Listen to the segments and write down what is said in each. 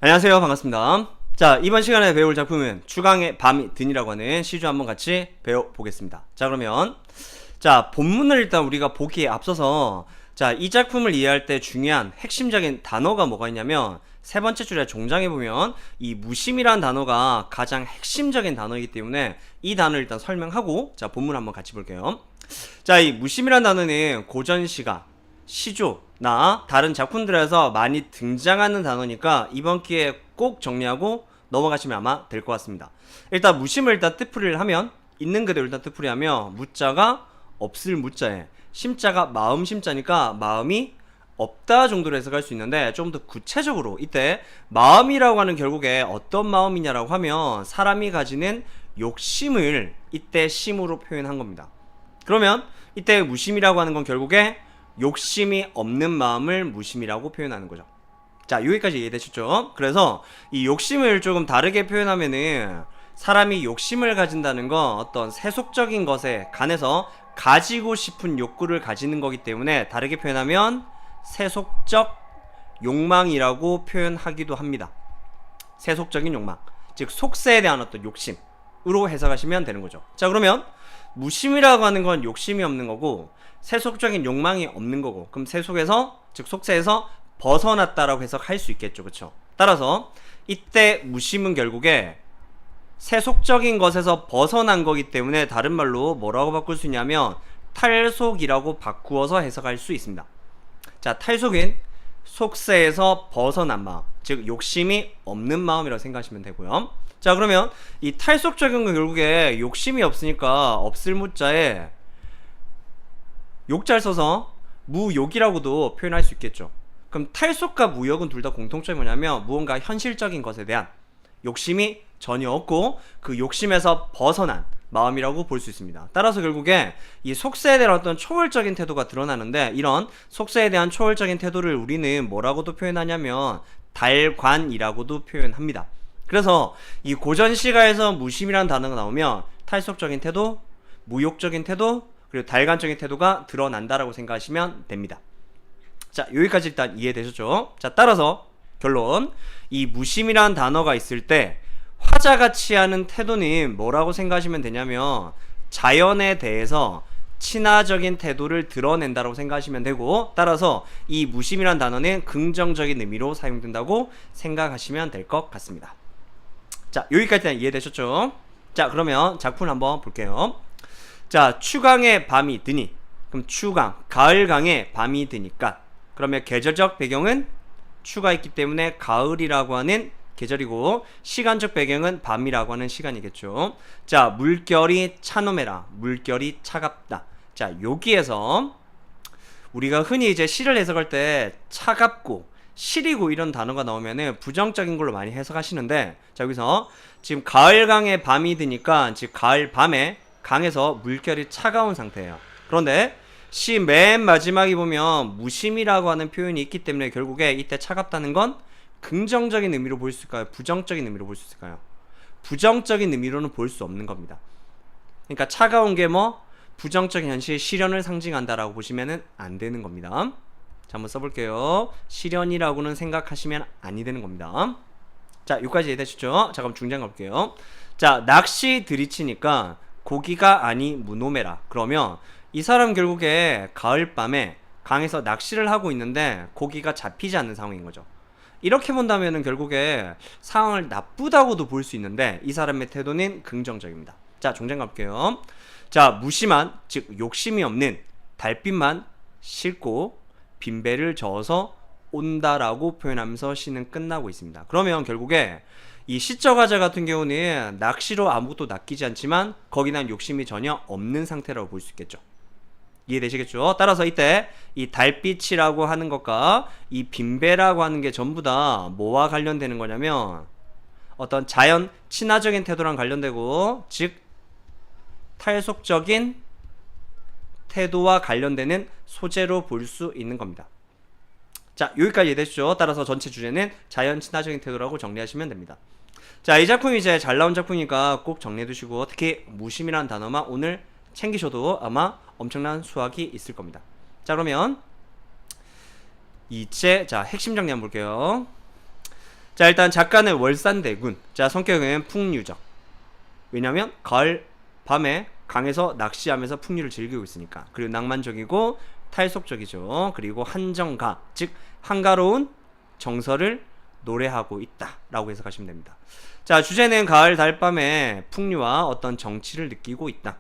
안녕하세요. 반갑습니다. 자, 이번 시간에 배울 작품은 추강의 밤이 든이라고 하는 시주 한번 같이 배워보겠습니다. 자, 그러면 자, 본문을 일단 우리가 보기에 앞서서 자, 이 작품을 이해할 때 중요한 핵심적인 단어가 뭐가 있냐면 세 번째 줄에 종장에 보면 이 무심이라는 단어가 가장 핵심적인 단어이기 때문에 이 단어를 일단 설명하고 자, 본문 한번 같이 볼게요. 자, 이 무심이라는 단어는 고전시가 시조나 다른 작품들에서 많이 등장하는 단어니까 이번 기회에 꼭 정리하고 넘어가시면 아마 될 것 같습니다. 일단 무심을 일단 뜻풀이를 하면 있는 그대로 일단 뜻풀이 하면 무자가 없을 무자에 심자가 마음 심자니까 마음이 없다 정도로 해석할 수 있는데 좀 더 구체적으로 이때 마음이라고 하는 결국에 어떤 마음이냐라고 하면 사람이 가지는 욕심을 이때 심으로 표현한 겁니다. 그러면 이때 무심이라고 하는 건 결국에 욕심이 없는 마음을 무심이라고 표현하는 거죠. 자, 여기까지 이해되셨죠? 그래서 이 욕심을 조금 다르게 표현하면은 사람이 욕심을 가진다는 건 어떤 세속적인 것에 관해서 가지고 싶은 욕구를 가지는 거기 때문에 다르게 표현하면 세속적 욕망이라고 표현하기도 합니다. 세속적인 욕망, 즉 속세에 대한 어떤 욕심으로 해석하시면 되는 거죠. 자, 그러면 무심이라고 하는 건 욕심이 없는 거고 세속적인 욕망이 없는 거고, 그럼 세속에서 즉 속세에서 벗어났다라고 해석할 수 있겠죠. 그쵸? 따라서 이때 무심은 결국에 세속적인 것에서 벗어난 거기 때문에 다른 말로 뭐라고 바꿀 수 있냐면 탈속이라고 바꾸어서 해석할 수 있습니다. 자, 탈속은 속세에서 벗어난 마음, 즉 욕심이 없는 마음이라고 생각하시면 되고요. 자, 그러면 이 탈속적인 건 결국에 욕심이 없으니까 없을 무자에 욕자를 써서 무욕이라고도 표현할 수 있겠죠. 그럼 탈속과 무욕은 둘 다 공통점이 뭐냐면 무언가 현실적인 것에 대한 욕심이 전혀 없고 그 욕심에서 벗어난 마음이라고 볼 수 있습니다. 따라서 결국에 이 속세에 대한 어떤 초월적인 태도가 드러나는데 이런 속세에 대한 초월적인 태도를 우리는 뭐라고도 표현하냐면 달관이라고도 표현합니다. 그래서 이 고전시가에서 무심이라는 단어가 나오면 탈속적인 태도, 무욕적인 태도, 그리고 달관적인 태도가 드러난다라고 생각하시면 됩니다. 자, 여기까지 일단 이해되셨죠? 자, 따라서 결론, 이 무심이라는 단어가 있을 때 화자가 취하는 태도는 뭐라고 생각하시면 되냐면 자연에 대해서 친화적인 태도를 드러낸다고 생각하시면 되고, 따라서 이 무심이라는 단어는 긍정적인 의미로 사용된다고 생각하시면 될 것 같습니다. 자, 여기까지 일단 이해되셨죠? 자, 그러면 작품 한번 볼게요. 자, 추강의 밤이 드니, 그럼 추강, 가을강의 밤이 드니까 그러면 계절적 배경은 추가 있기 때문에 가을이라고 하는 계절이고 시간적 배경은 밤이라고 하는 시간이겠죠. 자, 물결이 차노매라, 물결이 차갑다. 자, 여기에서 우리가 흔히 이제 시를 해석할 때 차갑고 시리고 이런 단어가 나오면은 부정적인 걸로 많이 해석하시는데, 자, 여기서 지금 가을강의 밤이 드니까 즉 가을 밤에 강에서 물결이 차가운 상태예요. 그런데 시 맨 마지막에 보면 무심이라고 하는 표현이 있기 때문에 결국에 이때 차갑다는 건 긍정적인 의미로 볼 수 있을까요? 부정적인 의미로 볼 수 있을까요? 부정적인 의미로는 볼 수 없는 겁니다. 그러니까 차가운 게 뭐 부정적인 현실, 시련을 상징한다라고 보시면 안 되는 겁니다. 자, 한번 써볼게요. 시련이라고는 생각하시면 아니 되는 겁니다. 자, 여기까지 이해되셨죠? 자, 그럼 중장 가볼게요. 자, 낚시 들이치니까 고기가 아니 무노매라. 그러면 이 사람 결국에 가을밤에 강에서 낚시를 하고 있는데 고기가 잡히지 않는 상황인 거죠. 이렇게 본다면은 결국에 상황을 나쁘다고도 볼 수 있는데 이 사람의 태도는 긍정적입니다. 자, 종장 가볼게요. 자, 무심한, 즉 욕심이 없는 달빛만 싣고 빈배를 저어서 온다라고 표현하면서 시는 끝나고 있습니다. 그러면 결국에 이 시적 화자 같은 경우는 낚시로 아무것도 낚이지 않지만 거기에 대한 욕심이 전혀 없는 상태라고 볼 수 있겠죠. 이해되시겠죠? 따라서 이때 이 달빛이라고 하는 것과 이 빈배라고 하는 게 전부 다 뭐와 관련되는 거냐면 어떤 자연 친화적인 태도랑 관련되고, 즉 탈속적인 태도와 관련되는 소재로 볼 수 있는 겁니다. 자, 여기까지 이해되시죠? 따라서 전체 주제는 자연 친화적인 태도라고 정리하시면 됩니다. 자, 이 작품이 이제 잘 나온 작품이니까 꼭 정리해 두시고 특히 무심이라는 단어만 오늘 챙기셔도 아마 엄청난 수확이 있을 겁니다. 자, 그러면 이제 자 핵심 정리 한번 볼게요. 자, 일단 작가는 월산대군. 자, 성격은 풍류적. 왜냐면 가을 밤에 강에서 낚시하면서 풍류를 즐기고 있으니까. 그리고 낭만적이고 탈속적이죠. 그리고 한정가, 즉 한가로운 정서를 노래하고 있다라고 해석하시면 됩니다. 자, 주제는 가을 달밤에 풍류와 어떤 정취를 느끼고 있다.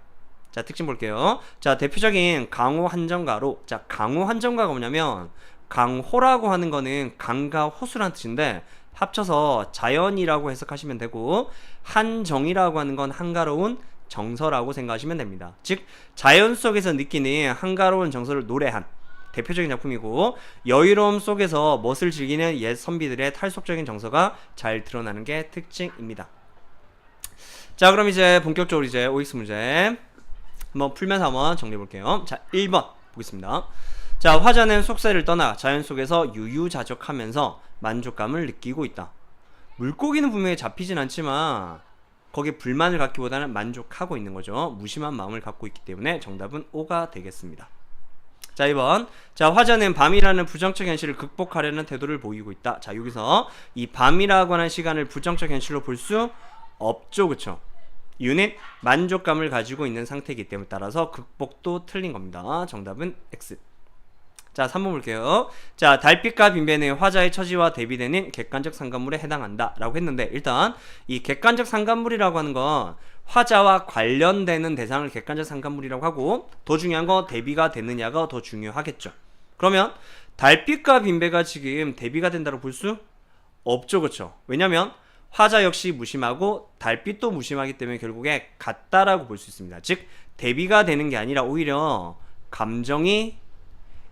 자, 특징 볼게요. 자, 대표적인 강호 한정가로. 자, 강호 한정가가 뭐냐면 강호라고 하는 거는 강과 호수라는 뜻인데 합쳐서 자연이라고 해석하시면 되고, 한정이라고 하는 건 한가로운 정서라고 생각하시면 됩니다. 즉 자연 속에서 느끼는 한가로운 정서를 노래한 대표적인 작품이고, 여유로움 속에서 멋을 즐기는 옛 선비들의 탈속적인 정서가 잘 드러나는 게 특징입니다. 자, 그럼 이제 본격적으로 이제 OX 문제 한번 풀면서 한번 정리해 볼게요. 자, 1번 보겠습니다. 자, 화자는 속세를 떠나 자연 속에서 유유자적하면서 만족감을 느끼고 있다. 물고기는 분명히 잡히진 않지만 거기에 불만을 갖기보다는 만족하고 있는 거죠. 무심한 마음을 갖고 있기 때문에 정답은 O가 되겠습니다. 자, 2번. 자, 화자는 밤이라는 부정적 현실을 극복하려는 태도를 보이고 있다. 자, 여기서 이 밤이라고 하는 시간을 부정적 현실로 볼 수 없죠. 그쵸? 이유는 만족감을 가지고 있는 상태이기 때문에 따라서 극복도 틀린 겁니다. 정답은 X. 자, 3번 볼게요. 자, 달빛과 빈배는 화자의 처지와 대비되는 객관적 상관물에 해당한다 라고 했는데, 일단 이 객관적 상관물이라고 하는 건 화자와 관련되는 대상을 객관적 상관물이라고 하고, 더 중요한 건 대비가 되느냐가 더 중요하겠죠. 그러면 달빛과 빈배가 지금 대비가 된다고 볼 수 없죠. 그쵸? 왜냐면 화자 역시 무심하고 달빛도 무심하기 때문에 결국에 같다라고 볼 수 있습니다. 즉 대비가 되는 게 아니라 오히려 감정이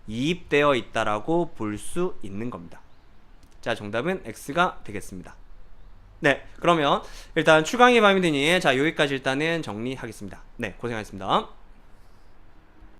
이입되어 있다라고 볼 수 있는 겁니다. 자, 정답은 X가 되겠습니다. 네, 그러면 일단 추강의 밤이 되니 자, 여기까지 일단은 정리하겠습니다. 네, 고생하셨습니다.